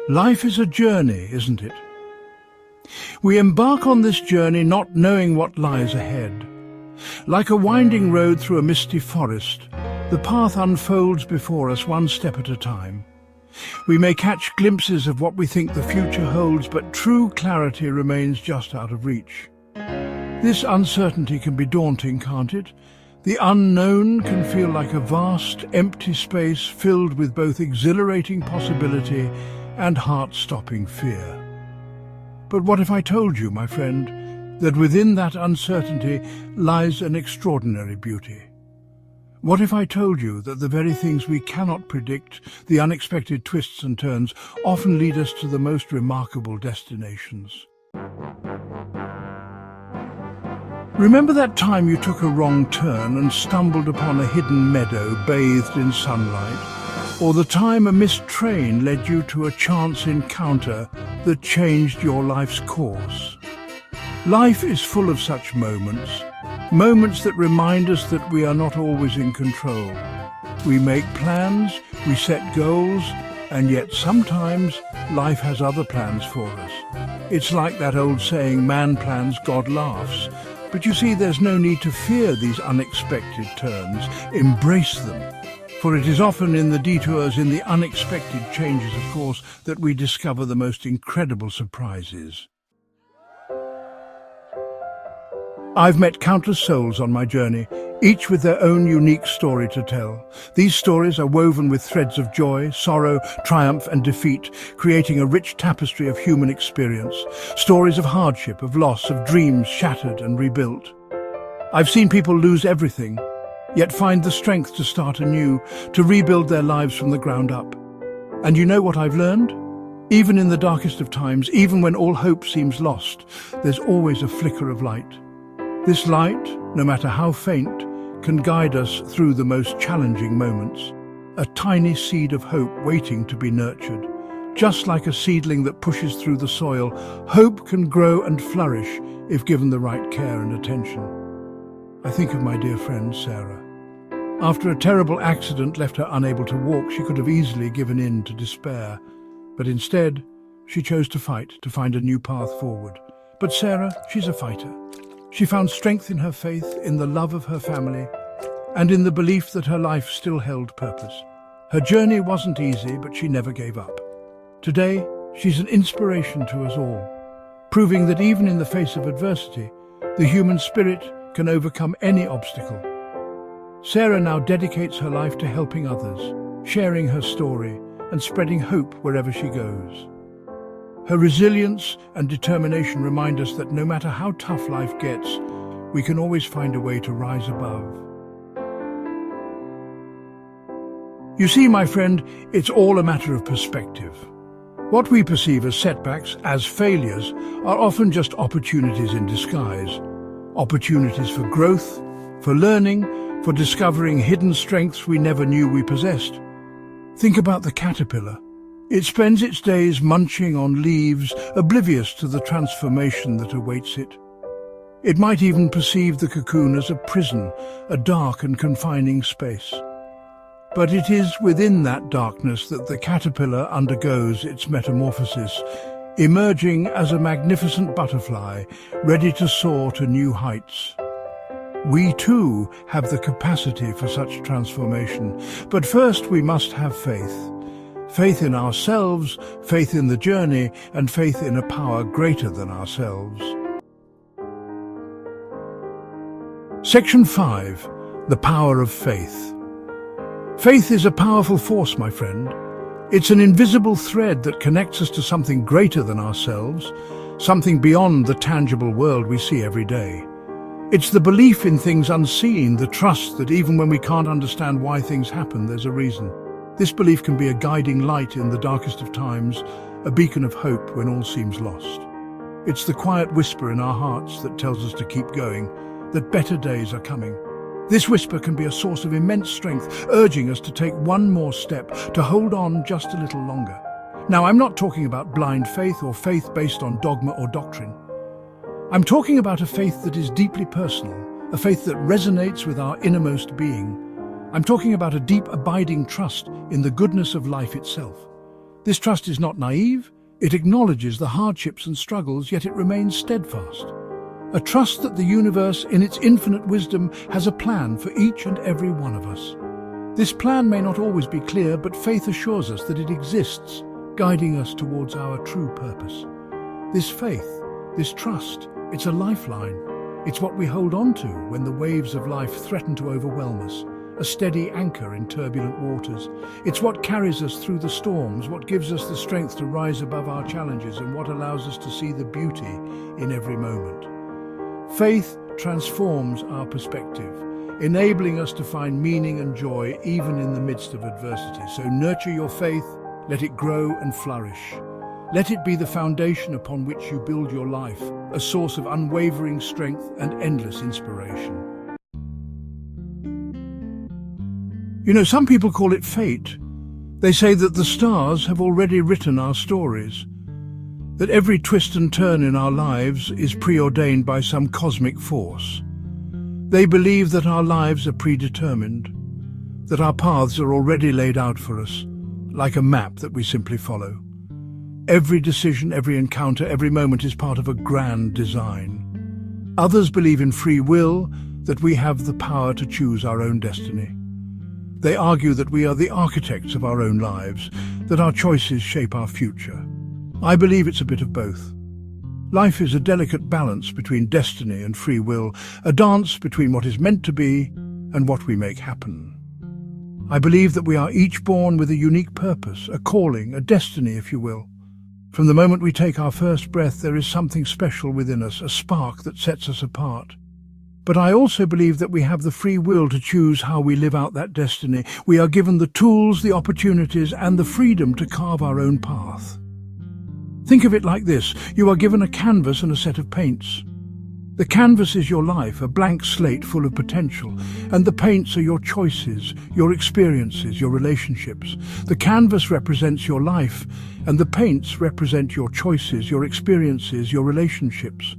Life is a journey, isn't it? We embark on this journey not knowing what lies ahead. Like a winding road through a misty forest, the path unfolds before us one step at a time. We may catch glimpses of what we think the future holds, but true clarity remains just out of reach. This uncertainty can be daunting, can't it? The unknown can feel like a vast, empty space filled with both exhilarating possibility and heart-stopping fear. But what if I told you, my friend, that within that uncertainty lies an extraordinary beauty? What if I told you that the very things we cannot predict, the unexpected twists and turns, often lead us to the most remarkable destinations? Remember that time you took a wrong turn and stumbled upon a hidden meadow bathed in sunlight? Or the time a missed train led you to a chance encounter that changed your life's course? Life is full of such moments, moments that remind us that we are not always in control. We make plans, we set goals, and yet sometimes life has other plans for us. It's like that old saying, man plans, God laughs. But you see, there's no need to fear these unexpected turns. Embrace them. For it is often in the detours, in the unexpected changes, of course, that we discover the most incredible surprises. I've met countless souls on my journey, each with their own unique story to tell. These stories are woven with threads of joy, sorrow, triumph and defeat, creating a rich tapestry of human experience. Stories of hardship, of loss, of dreams shattered and rebuilt. I've seen people lose everything, yet find the strength to start anew, to rebuild their lives from the ground up. And you know what I've learned? Even in the darkest of times, even when all hope seems lost, there's always a flicker of light. This light, no matter how faint, can guide us through the most challenging moments. A tiny seed of hope waiting to be nurtured. Just like a seedling that pushes through the soil, hope can grow and flourish if given the right care and attention. I think of my dear friend Sarah. After a terrible accident left her unable to walk, she could have easily given in to despair. But instead, she chose to fight to find a new path forward. But Sarah, she's a fighter. She found strength in her faith, in the love of her family, and in the belief that her life still held purpose. Her journey wasn't easy, but she never gave up. Today, she's an inspiration to us all, proving that even in the face of adversity, the human spirit can overcome any obstacle. Sarah now dedicates her life to helping others, sharing her story and spreading hope wherever she goes. Her resilience and determination remind us that no matter how tough life gets, we can always find a way to rise above. You see, my friend, it's all a matter of perspective. What we perceive as setbacks, as failures, are often just opportunities in disguise. Opportunities for growth, for learning, for discovering hidden strengths we never knew we possessed. Think about the caterpillar. It spends its days munching on leaves, oblivious to the transformation that awaits it. It might even perceive the cocoon as a prison, a dark and confining space. But it is within that darkness that the caterpillar undergoes its metamorphosis, emerging as a magnificent butterfly, ready to soar to new heights. We too have the capacity for such transformation, but first we must have faith. Faith in ourselves, faith in the journey, and faith in a power greater than ourselves. Section 5. The Power of Faith. Faith is a powerful force, my friend. It's an invisible thread that connects us to something greater than ourselves, something beyond the tangible world we see every day. It's the belief in things unseen, the trust that even when we can't understand why things happen, there's a reason. This belief can be a guiding light in the darkest of times, a beacon of hope when all seems lost. It's the quiet whisper in our hearts that tells us to keep going, that better days are coming. This whisper can be a source of immense strength, urging us to take one more step, to hold on just a little longer. Now, I'm not talking about blind faith or faith based on dogma or doctrine. I'm talking about a faith that is deeply personal, a faith that resonates with our innermost being. I'm talking about a deep, abiding trust in the goodness of life itself. This trust is not naive. It acknowledges the hardships and struggles, yet it remains steadfast. A trust that the universe, in its infinite wisdom, has a plan for each and every one of us. This plan may not always be clear, but faith assures us that it exists, guiding us towards our true purpose. This faith, this trust, it's a lifeline. It's what we hold on to when the waves of life threaten to overwhelm us, a steady anchor in turbulent waters. It's what carries us through the storms, what gives us the strength to rise above our challenges, and what allows us to see the beauty in every moment. Faith transforms our perspective, enabling us to find meaning and joy even in the midst of adversity. So nurture your faith, let it grow and flourish. Let it be the foundation upon which you build your life, a source of unwavering strength and endless inspiration. You know, some people call it fate. They say that the stars have already written our stories, that every twist and turn in our lives is preordained by some cosmic force. They believe that our lives are predetermined, that our paths are already laid out for us, like a map that we simply follow. Every decision, every encounter, every moment is part of a grand design. Others believe in free will, that we have the power to choose our own destiny. They argue that we are the architects of our own lives, that our choices shape our future. I believe it's a bit of both. Life is a delicate balance between destiny and free will, a dance between what is meant to be and what we make happen. I believe that we are each born with a unique purpose, a calling, a destiny, if you will. From the moment we take our first breath, there is something special within us, a spark that sets us apart. But I also believe that we have the free will to choose how we live out that destiny. We are given the tools, the opportunities, and the freedom to carve our own path. Think of it like this. You are given a canvas and a set of paints. The canvas is your life, a blank slate full of potential, and the paints are your choices, your experiences, your relationships. The canvas represents your life, and the paints represent your choices, your experiences, your relationships.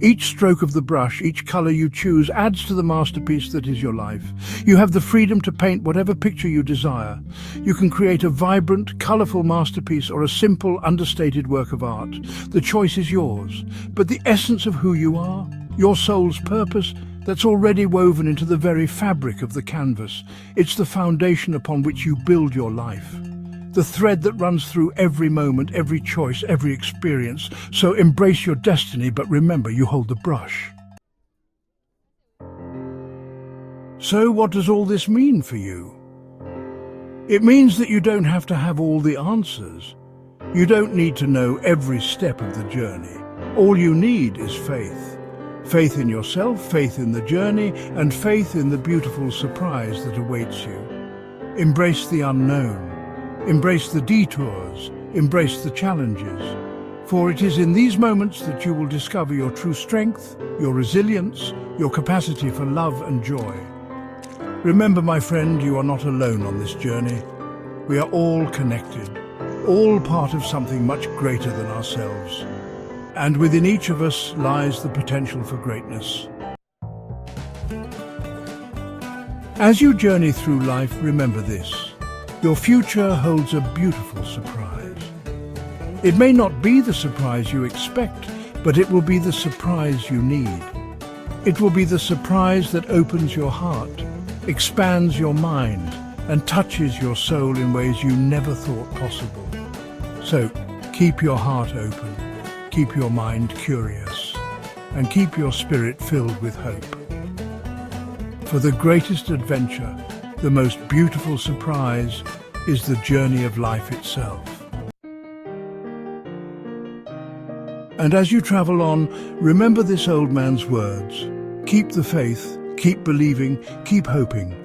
Each stroke of the brush, each color you choose adds to the masterpiece that is your life. You have the freedom to paint whatever picture you desire. You can create a vibrant, colorful masterpiece or a simple, understated work of art. The choice is yours, but the essence of who you are, your soul's purpose, that's already woven into the very fabric of the canvas. It's the foundation upon which you build your life. The thread that runs through every moment, every choice, every experience. So embrace your destiny, but remember, you hold the brush. So what does all this mean for you? It means that you don't have to have all the answers. You don't need to know every step of the journey. All you need is faith. Faith in yourself, faith in the journey, and faith in the beautiful surprise that awaits you. Embrace the unknown. Embrace the detours. Embrace the challenges. For it is in these moments that you will discover your true strength, your resilience, your capacity for love and joy. Remember, my friend, you are not alone on this journey. We are all connected, all part of something much greater than ourselves. And within each of us lies the potential for greatness. As you journey through life, remember this. Your future holds a beautiful surprise. It may not be the surprise you expect, but it will be the surprise you need. It will be the surprise that opens your heart, expands your mind, and touches your soul in ways you never thought possible. So, keep your heart open. Keep your mind curious, and keep your spirit filled with hope. For the greatest adventure, the most beautiful surprise, is the journey of life itself. And as you travel on, remember this old man's words. Keep the faith, keep believing, keep hoping.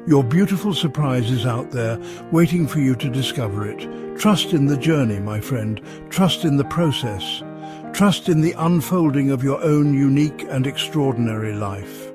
Your beautiful surprise is out there, waiting for you to discover it. Trust in the journey, my friend. Trust in the process. Trust in the unfolding of your own unique and extraordinary life.